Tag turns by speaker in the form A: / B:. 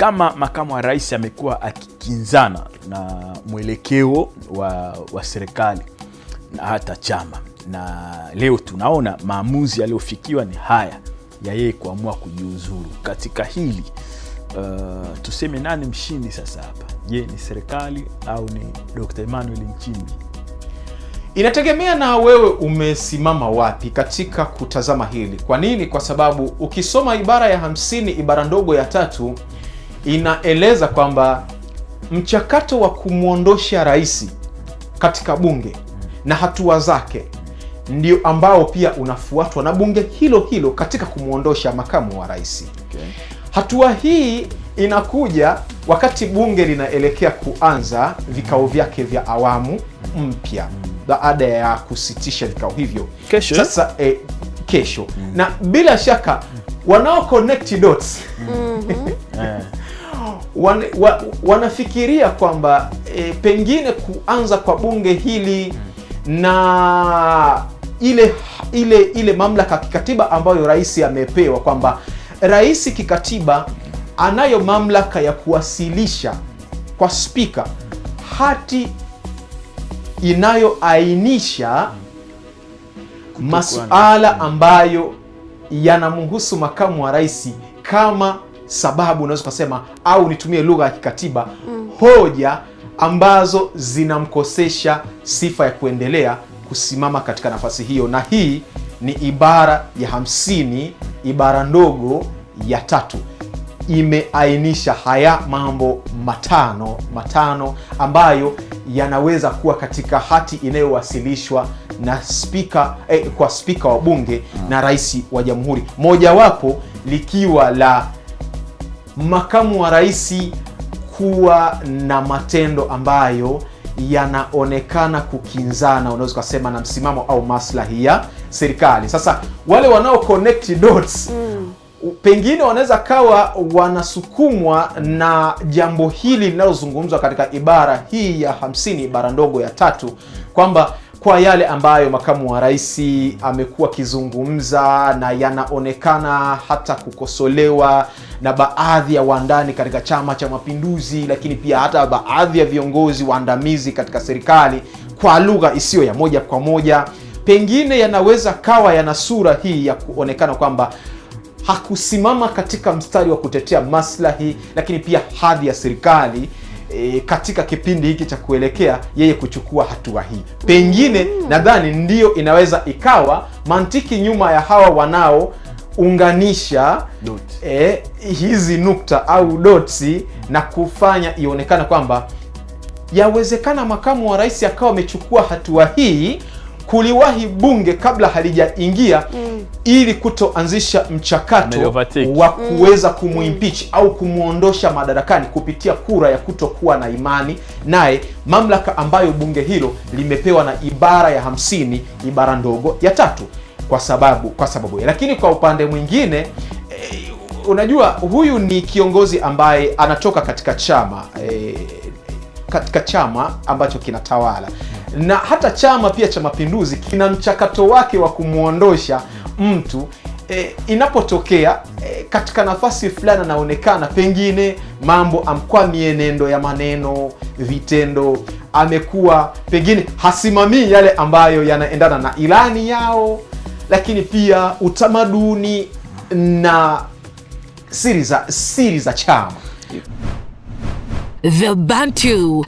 A: Kama makamu wa rais amekuwa akikinzana na mwelekeo wa serikali na hata chama, na leo tunaona maamuzi yaliyofikiwa ni haya ya yeye kuamua kujiuzuru. Katika hili tuseme nani mshindi sasa hapa? Je, ni serikali au ni Dr. Emmanuel Nchimbi?
B: Inategemea na wewe umesimama wapi katika kutazama hili. Kwa nini? Kwa sababu ukisoma ibara ya 50 ibara ndogo ya 3 inaeleza kwamba mchakato wa kumwondosha rais katika bunge na hatua zake ndio ambao pia unafuatwa na bunge hilo hilo katika kumwondosha makamu wa rais.
A: Okay.
B: Hatua hii inakuja wakati bunge linaelekea kuanza vikao vyake vya awamu mpya baada ya kusitisha vikao hivyo
A: Kesho.
B: Sasa kesho. Na bila shaka wanao connect dots wanafikiria kwamba pengine kuanza kwa bunge hili na ile mamlaka kikatiba ambayo rais amepewa, kwamba rais kikatiba anayo mamlaka ya kuwasilisha kwa spika hati inayoainisha masuala ambayo yanamhusu makamu wa rais, kama sababu unaweza kusema, au nitumie lugha ya kikatiba, hoja ambazo zinamkosesha sifa ya kuendelea kusimama katika nafasi hiyo. Na hii ni ibara ya 50 ibara ndogo ya 3 imeainisha haya mambo matano ambayo yanaweza kuwa katika hati inayowasilishwa na spika kwa spika wa bunge na rais wa jamhuri, mojawapo likiwa la makamu wa rais kuwa na matendo ambayo yanaonekana kukinzana, unaweza kusema, na msimamo au maslahi ya serikali. Sasa wale wanao connect dots pengine wanaweza kawa wanasukumwa na jambo hili linalozungumzwa katika ibara hii ya 50 ibara ndogo ya 3, kwamba kwa yale ambayo makamu wa rais amekuwa akizungumza na yanaonekana hata kukosolewa na baadhi ya wandani katika Chama cha Mapinduzi, lakini pia hata baadhi ya viongozi waandamizi katika serikali kwa lugha isiyo ya moja kwa moja, pengine yanaweza kawa yana sura hii ya kuonekana kwamba hakusimama katika mstari wa kutetea maslahi lakini pia hadhi ya serikali katika kipindi hiki cha kuelekea yeye kuchukua hatua hii. Pengine nadhani ndiyo inaweza ikawa mantiki nyuma ya hawa wanaounganisha hizi nukta au dotsi na kufanya ionekana kwamba yawezekana makamu wa rais akawa amechukua hatua hii kuliwahi bunge kabla halijaingia ili kutoanzisha mchakato wa kuweza kumuimpeach au kumuondosha madarakani kupitia kura ya kutokuwa na imani naye, mamlaka ambayo bunge hilo limepewa na ibara ya 50 ibara ndogo ya 3 kwa sababu. Lakini kwa upande mwingine unajua huyu ni kiongozi ambaye anatoka katika chama ambacho kinatawala, na hata Chama pia cha Mapinduzi kina mchakato wake wa kumuondosha mtu inapotokea katika nafasi fulani anaonekana pengine mambo kwa mienendo ya maneno, vitendo, amekuwa pengine hasimamii yale ambayo yanaendana na ilani yao, lakini pia utamaduni na siri za chama.
C: The Bantu.